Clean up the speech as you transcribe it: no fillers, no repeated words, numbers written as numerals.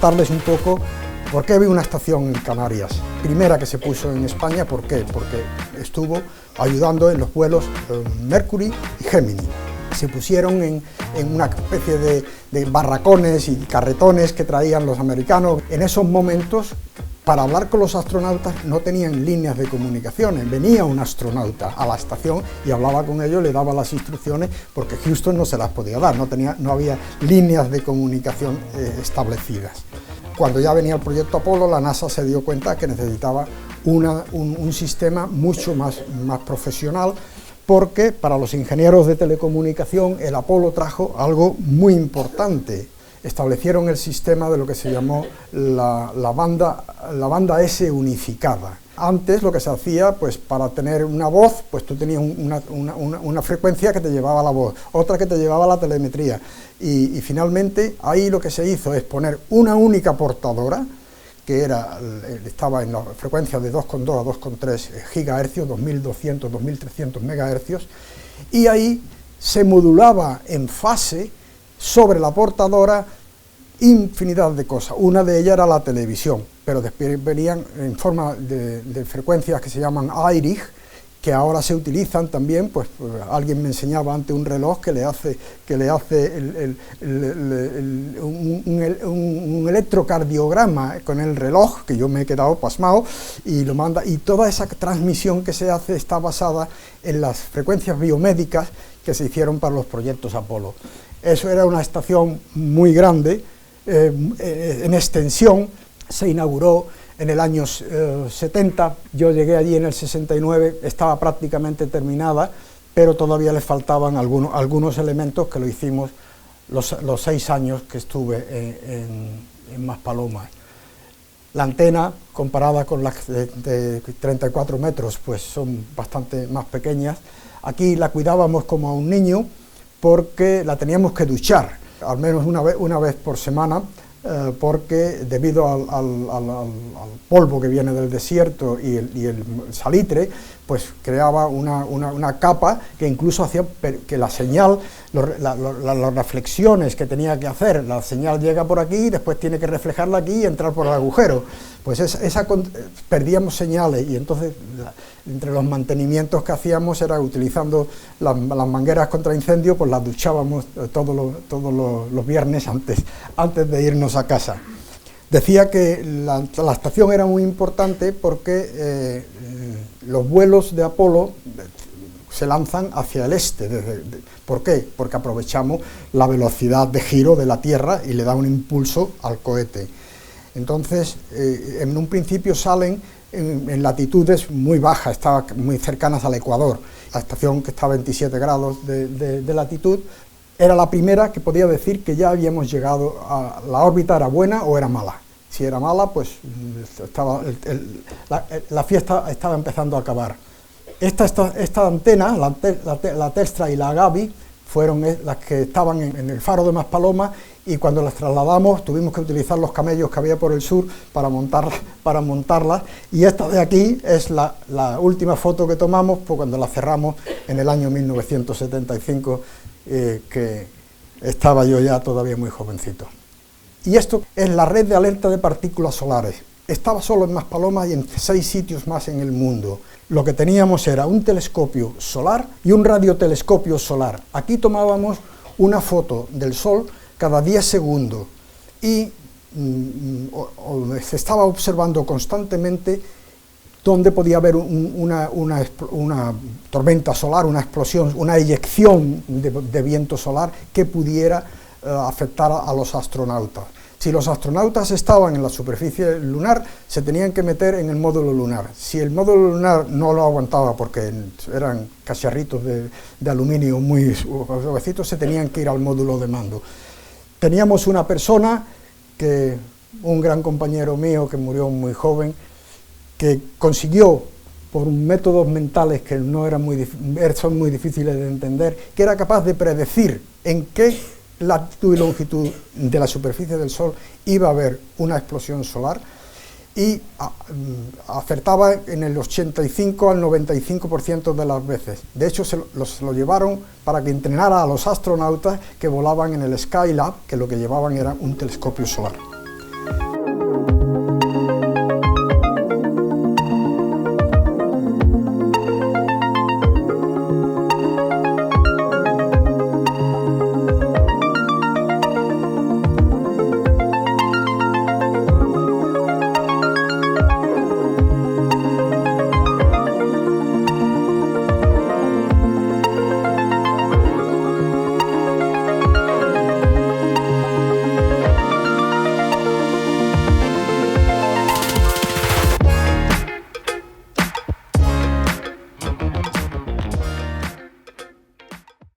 contarles un poco por qué había una estación en Canarias. Primera que se puso en España, ¿por qué? Porque estuvo ayudando en los vuelos Mercury y Gemini. Se pusieron en una especie de barracones y carretones que traían los americanos. En esos momentos, para hablar con los astronautas no tenían líneas de comunicaciones. Venía un astronauta a la estación y hablaba con ellos, le daba las instrucciones, porque Houston no se las podía dar, no había líneas de comunicación establecidas. Cuando ya venía el proyecto Apolo, la NASA se dio cuenta que necesitaba un sistema mucho más profesional, porque para los ingenieros de telecomunicación el Apolo trajo algo muy importante. Establecieron el sistema de lo que se llamó la banda S unificada. Antes lo que se hacía, pues para tener una voz, pues tú tenías una frecuencia que te llevaba la voz, otra que te llevaba la telemetría, y finalmente ahí lo que se hizo es poner una única portadora, que estaba en la frecuencia de 2,2 a 2,3 gigahercios, 2200, 2300 megahercios, y ahí se modulaba en fase sobre la portadora infinidad de cosas. Una de ellas era la televisión, pero después venían en forma de frecuencias que se llaman IRIG, que ahora se utilizan también. Pues alguien me enseñaba antes un reloj que le hace un electrocardiograma con el reloj, que yo me he quedado pasmado, y lo manda, y toda esa transmisión que se hace está basada en las frecuencias biomédicas que se hicieron para los proyectos Apolo. Eso era una estación muy grande, en extensión. Se inauguró en el año 70, yo llegué allí en el 69, estaba prácticamente terminada, pero todavía le faltaban algunos elementos que lo hicimos los 6 años que estuve en Maspalomas. La antena, comparada con las de 34 metros, pues son bastante más pequeñas. Aquí la cuidábamos como a un niño, porque la teníamos que duchar, al menos una vez por semana, porque debido al polvo que viene del desierto y el salitre, pues creaba una capa que incluso hacía que la señal, las reflexiones que tenía que hacer, la señal llega por aquí, después tiene que reflejarla aquí y entrar por el agujero. Pues perdíamos señales, y entonces entre los mantenimientos que hacíamos era utilizando las mangueras contra incendio, pues las duchábamos todos los viernes antes de irnos a casa. Decía que la estación era muy importante porque los vuelos de Apolo se lanzan hacia el este. ¿Por qué? Porque aprovechamos la velocidad de giro de la Tierra y le da un impulso al cohete. Entonces, en un principio salen en latitudes muy bajas, estaban muy cercanas al Ecuador. La estación, que está a 27 grados de latitud, era la primera que podía decir que ya habíamos llegado a la órbita. ¿Era buena o era mala? Si era mala, pues la fiesta estaba empezando a acabar. Esta antena, la Telstra y la Gaby, fueron las que estaban en el faro de Maspalomas, y cuando las trasladamos tuvimos que utilizar los camellos que había por el sur para montarlas, y esta de aquí es la última foto que tomamos, pues cuando la cerramos en el año 1975, que estaba yo ya todavía muy jovencito. Y esto es la red de alerta de partículas solares. Estaba solo en Maspalomas y en 6 sitios más en el mundo. Lo que teníamos era un telescopio solar y un radiotelescopio solar. Aquí tomábamos una foto del Sol cada 10 segundos y se estaba observando constantemente dónde podía haber una tormenta solar, una explosión, una eyección de viento solar que pudiera afectar a los astronautas. Si los astronautas estaban en la superficie lunar, se tenían que meter en el módulo lunar. Si el módulo lunar no lo aguantaba, porque eran cacharritos de aluminio muy suavecitos, se tenían que ir al módulo de mando. Teníamos una persona, un gran compañero mío que murió muy joven, que consiguió, por métodos mentales que son muy difíciles de entender, que era capaz de predecir en qué latitud y longitud de la superficie del Sol iba a haber una explosión solar, y acertaba en el 85 al 95% de las veces. De hecho, se lo llevaron para que entrenara a los astronautas que volaban en el Skylab, que lo que llevaban era un telescopio solar.